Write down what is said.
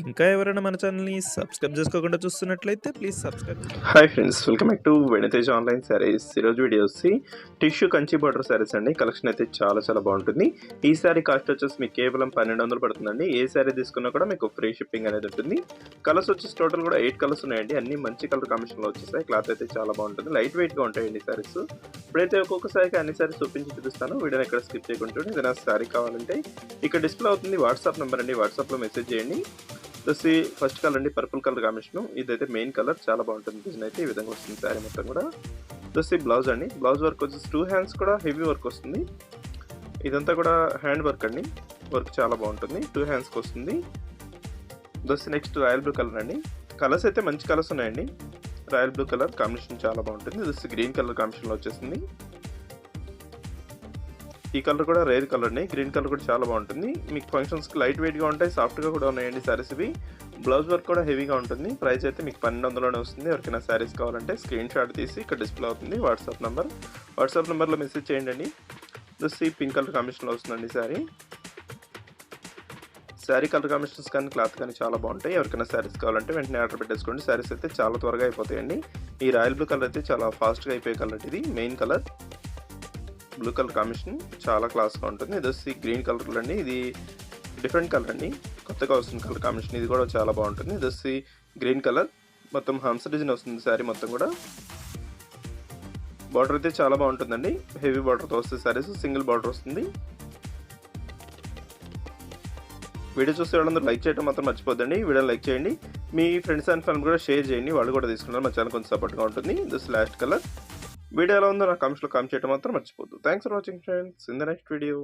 ఇంకా ఎవరైనా మన ఛానల్‌ని సబ్స్క్రైబ్ చేసుకోకుండా చూస్తున్నట్లయితే please subscribe hi friends, welcome back to వెనితేజ్ online saris. ఈరోజు వీడియో వచ్చి టిష్యూ కంచి బార్డర్ శారీస్ అండి. కలెక్షన్ అయితే చాలా బాగుంటుంది. ఈ శారీ కాస్ట్ వచ్చేసి మీకు కేవలం 1200 పడుతుందండి. ఏ శారీ తీసుకున్నా కూడా మీకు ఫ్రీ షిప్పింగ్ అనేది ఉంటుంది. కలర్స్ వచ్చేసి టోటల్ కూడా 8 కలర్స్ ఉన్నాయండి. అన్ని మంచి కలర్ కాంబినేషన్లో వచ్చేసాయి. క్లాత్ అయితే చాలా బాగుంటుంది. లైట్ వెయిట్గా ఉంటాయండి శారీస్. ఇప్పుడైతే ఒక్కొక్క శారీకి అన్ని శారీస్ చూపిస్తాను. వీడియోని ఎక్కడ స్కిప్ చేయకుండా ఏదైనా శారీ కావాలంటే ఇక్కడ డిస్ప్లే అవుతుంది వాట్సాప్ నెంబర్ అండి. వాట్సాప్లో మెసేజ్ చేయండి. వచ్చేసి ఫస్ట్ కలర్ అండి, పర్పుల్ కలర్ కాంబినేషన్. ఇదైతే మెయిన్ కలర్, చాలా బాగుంటుంది. డిజైన్ అయితే ఈ విధంగా వస్తుంది శారీ మొత్తం కూడా. వచ్చేసి బ్లౌజ్ అండి. బ్లౌజ్ వర్క్ వచ్చేసి 2 హ్యాండ్స్ కూడా హెవీ వర్క్ వస్తుంది. ఇదంతా కూడా హ్యాండ్ వర్క్ అండి. వర్క్ చాలా బాగుంటుంది. 2 హ్యాండ్స్కి వస్తుంది. వచ్చేసి నెక్స్ట్ రాయల్ బ్లూ కలర్ అండి. కలర్స్ అయితే మంచి కలర్స్ ఉన్నాయండి. రాయల్ బ్లూ కలర్ కాంబినేషన్ చాలా బాగుంటుంది. వచ్చేసి గ్రీన్ కలర్ కాంబినేషన్లో వచ్చేసింది. ఈ కలర్ కూడా రేర్ కలర్ అండి. గ్రీన్ కలర్ కూడా చాలా బాగుంటుంది. మీకు ఫంక్షన్స్కి లైట్ వెయిట్గా ఉంటాయి, సాఫ్ట్గా కూడా ఉన్నాయండి శారీస్ ఇవి. బ్లౌజ్ వర్క్ కూడా హెవీగా ఉంటుంది. ప్రైస్ అయితే మీకు 1200లోనే వస్తుంది. ఎవరికైనా శారీస్ కావాలంటే స్క్రీన్ షాట్ తీసి ఇక్కడ డిస్ప్లే అవుతుంది వాట్సాప్ నెంబర్లో మెసేజ్ చేయండి. వచ్చి పింక్ కలర్ కాంబినేషన్లో వస్తుందండి శారీ కలర్ కాంబినేషన్స్ కానీ క్లాత్ కానీ చాలా బాగుంటాయి. ఎవరికైనా శారీస్ కావాలంటే వెంటనే ఆర్డర్ పెట్టేసుకోండి. శారీస్ అయితే చాలా త్వరగా అయిపోతాయండి. ఈ రాయల్ బ్లూ కలర్ అయితే చాలా ఫాస్ట్గా అయిపోయే కలర్. ఇది main colour. Blue colour combination చాలా క్లాస్గా ఉంటుంది. ఇది వచ్చి గ్రీన్ కలర్ అండి. ఇది డిఫరెంట్ కలర్ అండి, కొత్తగా వస్తుంది కలర్ కాంబినేషన్. ఇది కూడా చాలా బాగుంటుంది. ఇది వచ్చి గ్రీన్ కలర్, మొత్తం హంస డిజైన్ వస్తుంది శారీ మొత్తం కూడా. బార్డర్ అయితే చాలా బాగుంటుందండి. హెవీ బార్డర్తో వస్తుంది శారీస్. సింగిల్ బార్డర్ వస్తుంది. వీడియో చూస్తే వాళ్ళందరూ లైక్ చేయడం మాత్రం మర్చిపోద్దండి. వీడియో లైక్ చేయండి. మీ ఫ్రెండ్స్ అండ్ ఫ్యామిలీ కూడా షేర్ చేయండి, వాళ్ళు కూడా తీసుకున్నారు. మా ఛానల్ కొంచెం సపోర్ట్గా ఉంటుంది. This last colour. వీడియో ఎలా ఉందో నా కామెంట్స్లో కామెంట్ చేయడం మాత్రం మర్చిపోద్దు. Thanks for watching friends. In the next video.